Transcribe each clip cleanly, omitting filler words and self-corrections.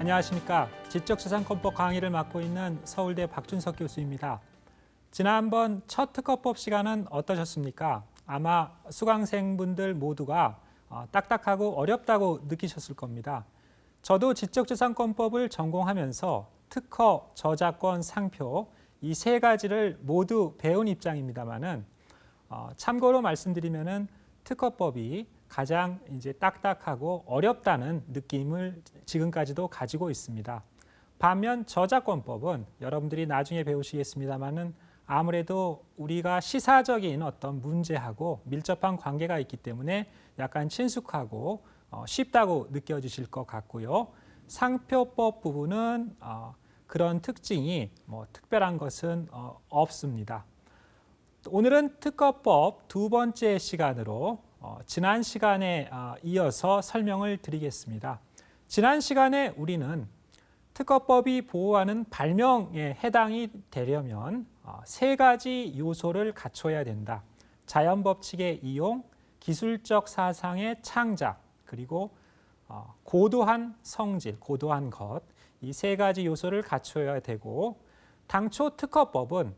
안녕하십니까. 지적재산권법 강의를 맡고 있는 서울대 박준석 교수입니다. 지난번 첫 특허법 시간은 어떠셨습니까? 아마 수강생분들 모두가 딱딱하고 어렵다고 느끼셨을 겁니다. 저도 지적재산권법을 전공하면서 특허, 저작권, 상표 이 세 가지를 모두 배운 입장입니다만은 참고로 말씀드리면은 특허법이 가장 이제 딱딱하고 어렵다는 느낌을 지금까지도 가지고 있습니다. 반면 저작권법은 여러분들이 나중에 배우시겠습니다만은 아무래도 우리가 시사적인 어떤 문제하고 밀접한 관계가 있기 때문에 약간 친숙하고 쉽다고 느껴지실 것 같고요. 상표법 부분은 그런 특징이 특별한 것은 없습니다. 오늘은 특허법 두 번째 시간으로 지난 시간에 이어서 설명을 드리겠습니다. 지난 시간에 우리는 특허법이 보호하는 발명에 해당이 되려면 세 가지 요소를 갖춰야 된다. 자연 법칙의 이용, 기술적 사상의 창작, 그리고 고도한 성질, 고도한 것, 이 세 가지 요소를 갖춰야 되고, 당초 특허법은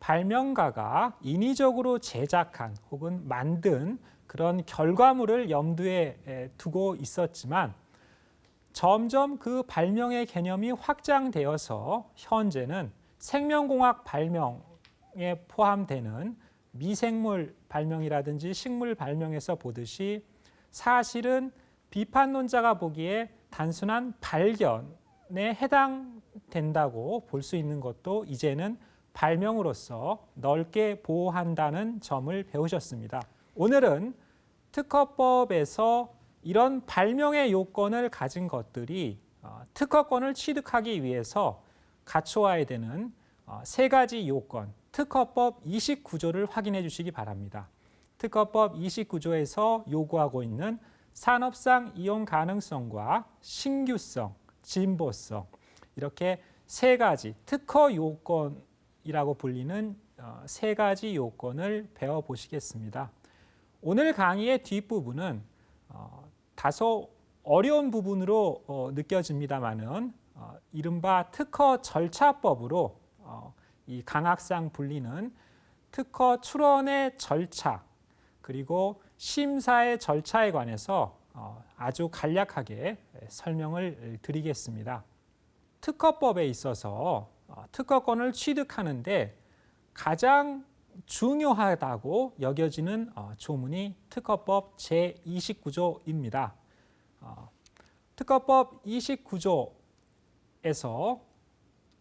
발명가가 인위적으로 제작한 혹은 만든 그런 결과물을 염두에 두고 있었지만 점점 그 발명의 개념이 확장되어서 현재는 생명공학 발명에 포함되는 미생물 발명이라든지 식물 발명에서 보듯이 사실은 비판론자가 보기에 단순한 발견에 해당된다고 볼 수 있는 것도 이제는 발명으로서 넓게 보호한다는 점을 배우셨습니다. 오늘은 특허법에서 이런 발명의 요건을 가진 것들이 특허권을 취득하기 위해서 갖춰야 되는 세 가지 요건, 특허법 29조를 확인해 주시기 바랍니다. 특허법 29조에서 요구하고 있는 산업상 이용 가능성과 신규성, 진보성, 이렇게 세 가지 특허 요건이라고 불리는 세 가지 요건을 배워보시겠습니다. 오늘 강의의 뒷부분은 다소 어려운 부분으로 느껴집니다만은 이른바 특허 절차법으로 이 강학상 불리는 특허 출원의 절차 그리고 심사의 절차에 관해서 아주 간략하게 설명을 드리겠습니다. 특허법에 있어서 특허권을 취득하는데 가장 중요하다고 여겨지는 조문이 특허법 제29조입니다. 특허법 29조에서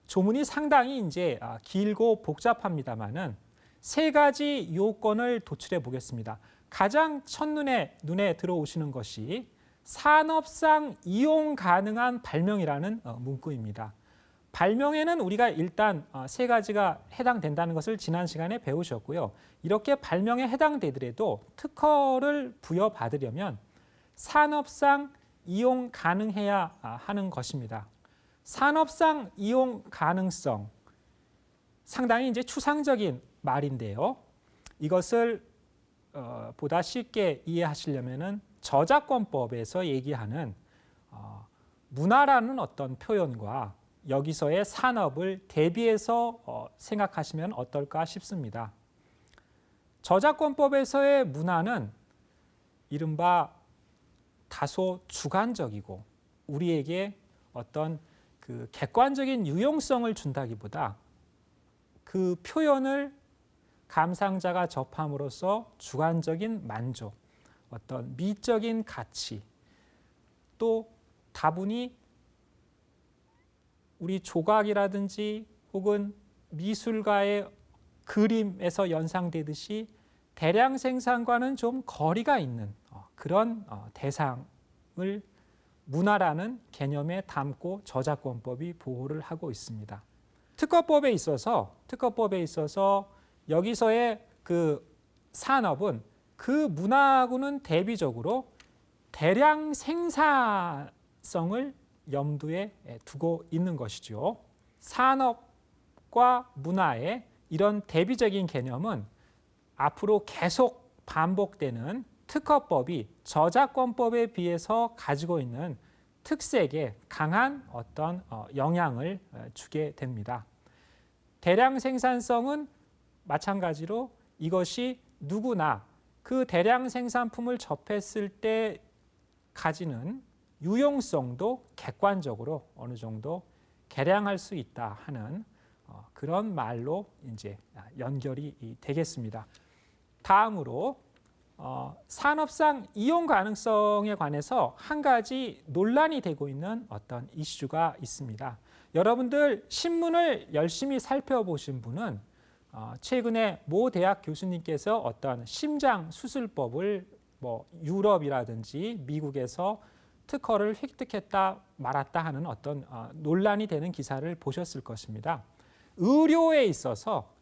조문이 상당히 이제 길고 복잡합니다만은 세 가지 요건을 도출해 보겠습니다. 가장 첫눈에 들어오시는 것이 산업상 이용 가능한 발명이라는 문구입니다. 발명에는 우리가 일단 세 가지가 해당된다는 것을 지난 시간에 배우셨고요. 이렇게 발명에 해당되더라도 특허를 부여받으려면 산업상 이용 가능해야 하는 것입니다. 산업상 이용 가능성, 상당히 이제 추상적인 말인데요. 이것을 보다 쉽게 이해하시려면은 저작권법에서 얘기하는 문화라는 어떤 표현과 여기서의 산업을 대비해서 생각하시면 어떨까 싶습니다. 저작권법에서의 문화는 이른바 다소 주관적이고 우리에게 어떤 그 객관적인 유용성을 준다기보다 그 표현을 감상자가 접함으로써 주관적인 만족, 어떤 미적인 가치, 또 다분히 우리 조각이라든지 혹은 미술가의 그림에서 연상되듯이 대량 생산과는 좀 거리가 있는 그런 대상을 문화라는 개념에 담고 저작권법이 보호를 하고 있습니다. 특허법에 있어서 여기서의 그 산업은 그 문화하고는 대비적으로 대량 생산성을 염두에 두고 있는 것이죠. 산업과 문화의 이런 대비적인 개념은 앞으로 계속 반복되는 특허법이 저작권법에 비해서 가지고 있는 특색에 강한 어떤 영향을 주게 됩니다. 대량 생산성은 마찬가지로 이것이 누구나 그 대량 생산품을 접했을 때 가지는 유용성도 객관적으로 어느 정도 계량할 수 있다 하는 그런 말로 이제 연결이 되겠습니다. 다음으로 산업상 이용 가능성에 관해서 한 가지 논란이 되고 있는 어떤 이슈가 있습니다. 여러분들 신문을 열심히 살펴보신 분은 최근에 모 대학 교수님께서 어떤 심장 수술법을 뭐 유럽이라든지 미국에서 특허를 획득했다 말았다 하는 어떤 논란이 되는 기사를 보셨을 것입니다. 의료에 있어서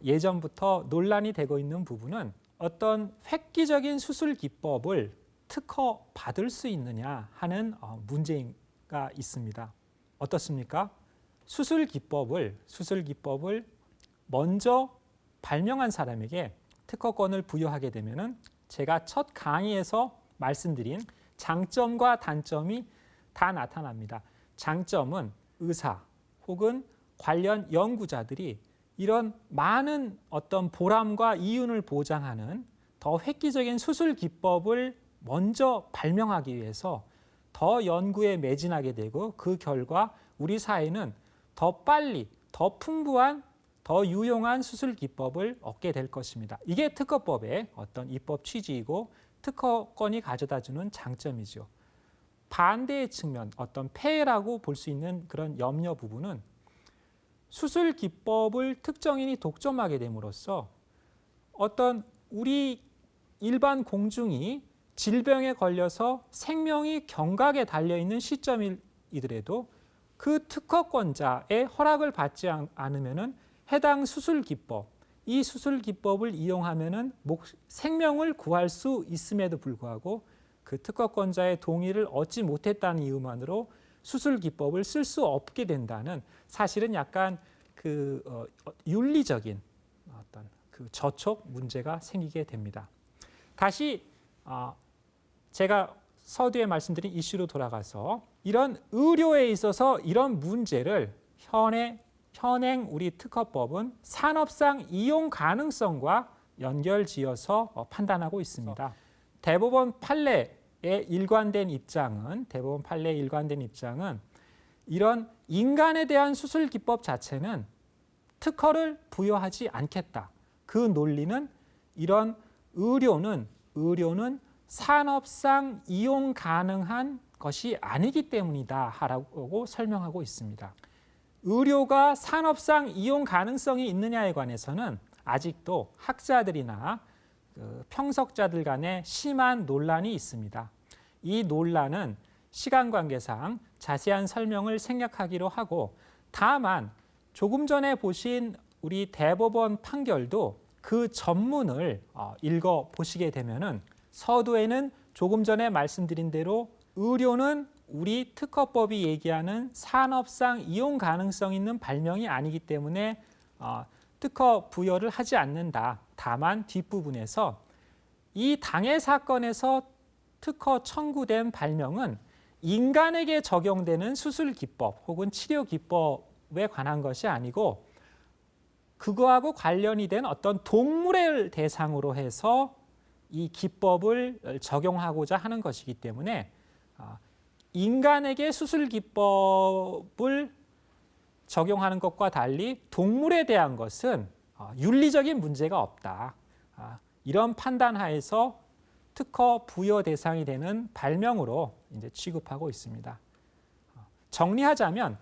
예전부터 논란이 되고 있는 부분은 어떤 획기적인 수술 기법을 특허 받을 수 있느냐 하는 문제가 있습니다. 어떻습니까? 수술 기법을 먼저 발명한 사람에게 특허권을 부여하게 되면은 제가 첫 강의에서 말씀드린 장점과 단점이 다 나타납니다. 장점은 의사 혹은 관련 연구자들이 이런 많은 어떤 보람과 이윤을 보장하는 더 획기적인 수술 기법을 먼저 발명하기 위해서 더 연구에 매진하게 되고 그 결과 우리 사회는 더 빨리, 더 풍부한, 더 유용한 수술 기법을 얻게 될 것입니다. 이게 특허법의 어떤 입법 취지이고 특허권이 가져다주는 장점이죠. 반대의 측면, 어떤 폐해라고 볼 수 있는 그런 염려 부분은 수술 기법을 특정인이 독점하게 됨으로써 어떤 우리 일반 공중이 질병에 걸려서 생명이 경각에 달려있는 시점이더라도 그 특허권자의 허락을 받지 않으면 해당 수술 기법, 이 수술 기법을 이용하면 생명을 구할 수 있음에도 불구하고 그 특허권자의 동의를 얻지 못했다는 이유만으로 수술 기법을 쓸 수 없게 된다는 사실은 약간 윤리적인 어떤 그 저촉 문제가 생기게 됩니다. 다시 제가 서두에 말씀드린 이슈로 돌아가서 이런 의료에 있어서 이런 문제를 현행 우리 특허법은 산업상 이용 가능성과 연결지어서 판단하고 있습니다. 대법원 판례의 일관된 입장은 이런 인간에 대한 수술 기법 자체는 특허를 부여하지 않겠다. 그 논리는 이런 의료는 산업상 이용 가능한 것이 아니기 때문이다 라고 설명하고 있습니다. 의료가 산업상 이용 가능성이 있느냐에 관해서는 아직도 학자들이나 평석자들 간에 심한 논란이 있습니다. 이 논란은 시간 관계상 자세한 설명을 생략하기로 하고, 다만 조금 전에 보신 우리 대법원 판결도 그 전문을 읽어보시게 되면은 서두에는 조금 전에 말씀드린 대로 의료는 우리 특허법이 얘기하는 산업상 이용 가능성 있는 발명이 아니기 때문에 특허 부여를 하지 않는다. 다만 뒷부분에서 이 당해 사건에서 특허 청구된 발명은 인간에게 적용되는 수술 기법 혹은 치료 기법에 관한 것이 아니고 그거하고 관련이 된 어떤 동물을 대상으로 해서 이 기법을 적용하고자 하는 것이기 때문에 인간에게 수술 기법을 적용하는 것과 달리 동물에 대한 것은 윤리적인 문제가 없다. 이런 판단하에서 특허 부여 대상이 되는 발명으로 이제 취급하고 있습니다. 정리하자면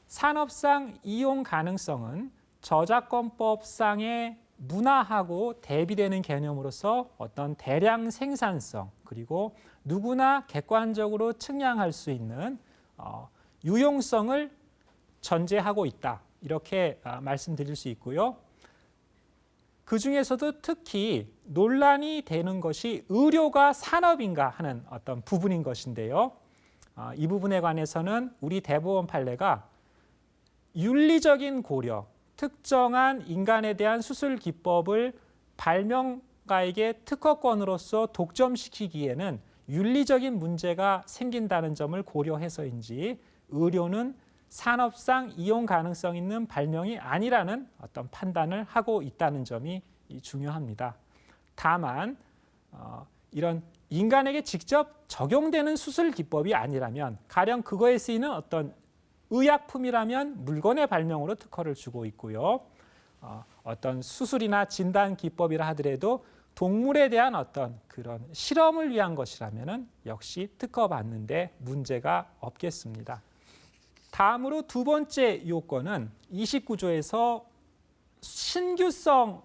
산업상 이용 가능성은 저작권법상의 문화하고 대비되는 개념으로서 어떤 대량 생산성 그리고 누구나 객관적으로 측량할 수 있는 유용성을 전제하고 있다. 이렇게 말씀드릴 수 있고요. 그 중에서도 특히 논란이 되는 것이 의료가 산업인가 하는 어떤 부분인 것인데요. 이 부분에 관해서는 우리 대법원 판례가 윤리적인 고려, 특정한 인간에 대한 수술 기법을 발명가에게 특허권으로서 독점시키기에는 윤리적인 문제가 생긴다는 점을 고려해서인지 의료는 산업상 이용 가능성 있는 발명이 아니라는 어떤 판단을 하고 있다는 점이 중요합니다. 다만 이런 인간에게 직접 적용되는 수술 기법이 아니라면, 가령 그거에 쓰이는 어떤 의약품이라면 물건의 발명으로 특허를 주고 있고요. 어떤 수술이나 진단 기법이라 하더라도 동물에 대한 어떤 그런 실험을 위한 것이라면 역시 특허 받는데 문제가 없겠습니다. 다음으로 두 번째 요건은 29조에서 신규성이라고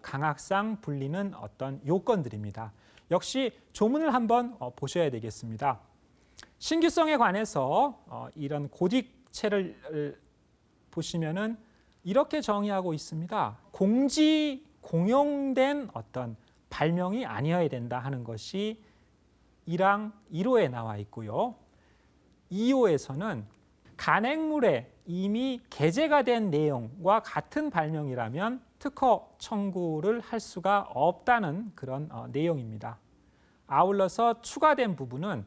강학상 불리는 어떤 요건들입니다. 역시 조문을 한번 보셔야 되겠습니다. 신규성에 관해서 이런 고딕체를 보시면은 이렇게 정의하고 있습니다. 공용된 어떤 발명이 아니어야 된다 하는 것이 1항 1호에 나와 있고요. 2호에서는 간행물에 이미 게재가 된 내용과 같은 발명이라면 특허 청구를 할 수가 없다는 그런 내용입니다. 아울러서 추가된 부분은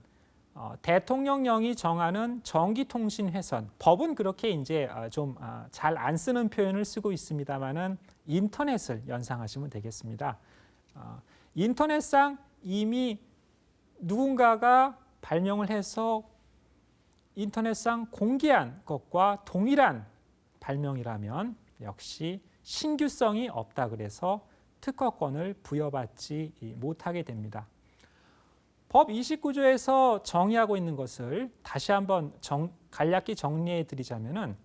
대통령령이 정하는 정기통신회선, 법은 그렇게 이제 좀 잘 안 쓰는 표현을 쓰고 있습니다만은 인터넷을 연상하시면 되겠습니다. 인터넷상 이미 누군가가 발명을 해서 인터넷상 공개한 것과 동일한 발명이라면 역시 신규성이 없다 그래서 특허권을 부여받지 못하게 됩니다. 법 29조에서 정의하고 있는 것을 다시 한번 간략히 정리해 드리자면은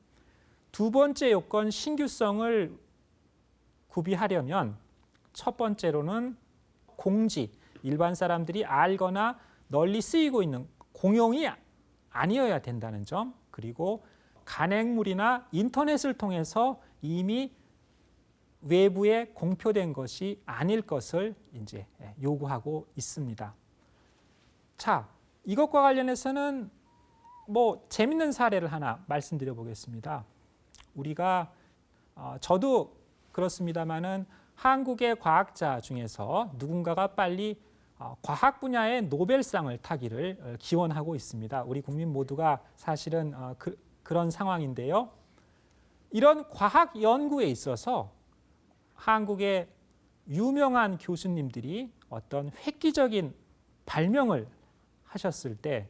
두 번째 요건 신규성을 구비하려면 첫 번째로는 공지, 일반 사람들이 알거나 널리 쓰이고 있는 공용이 아니어야 된다는 점, 그리고 간행물이나 인터넷을 통해서 이미 외부에 공표된 것이 아닐 것을 이제 요구하고 있습니다. 자, 이것과 관련해서는 재밌는 사례를 하나 말씀드려 보겠습니다. 우리가 저도 그렇습니다만은 한국의 과학자 중에서 누군가가 빨리 과학 분야의 노벨상을 타기를 기원하고 있습니다. 우리 국민 모두가 사실은 그런 상황인데요. 이런 과학 연구에 있어서 한국의 유명한 교수님들이 어떤 획기적인 발명을 하셨을 때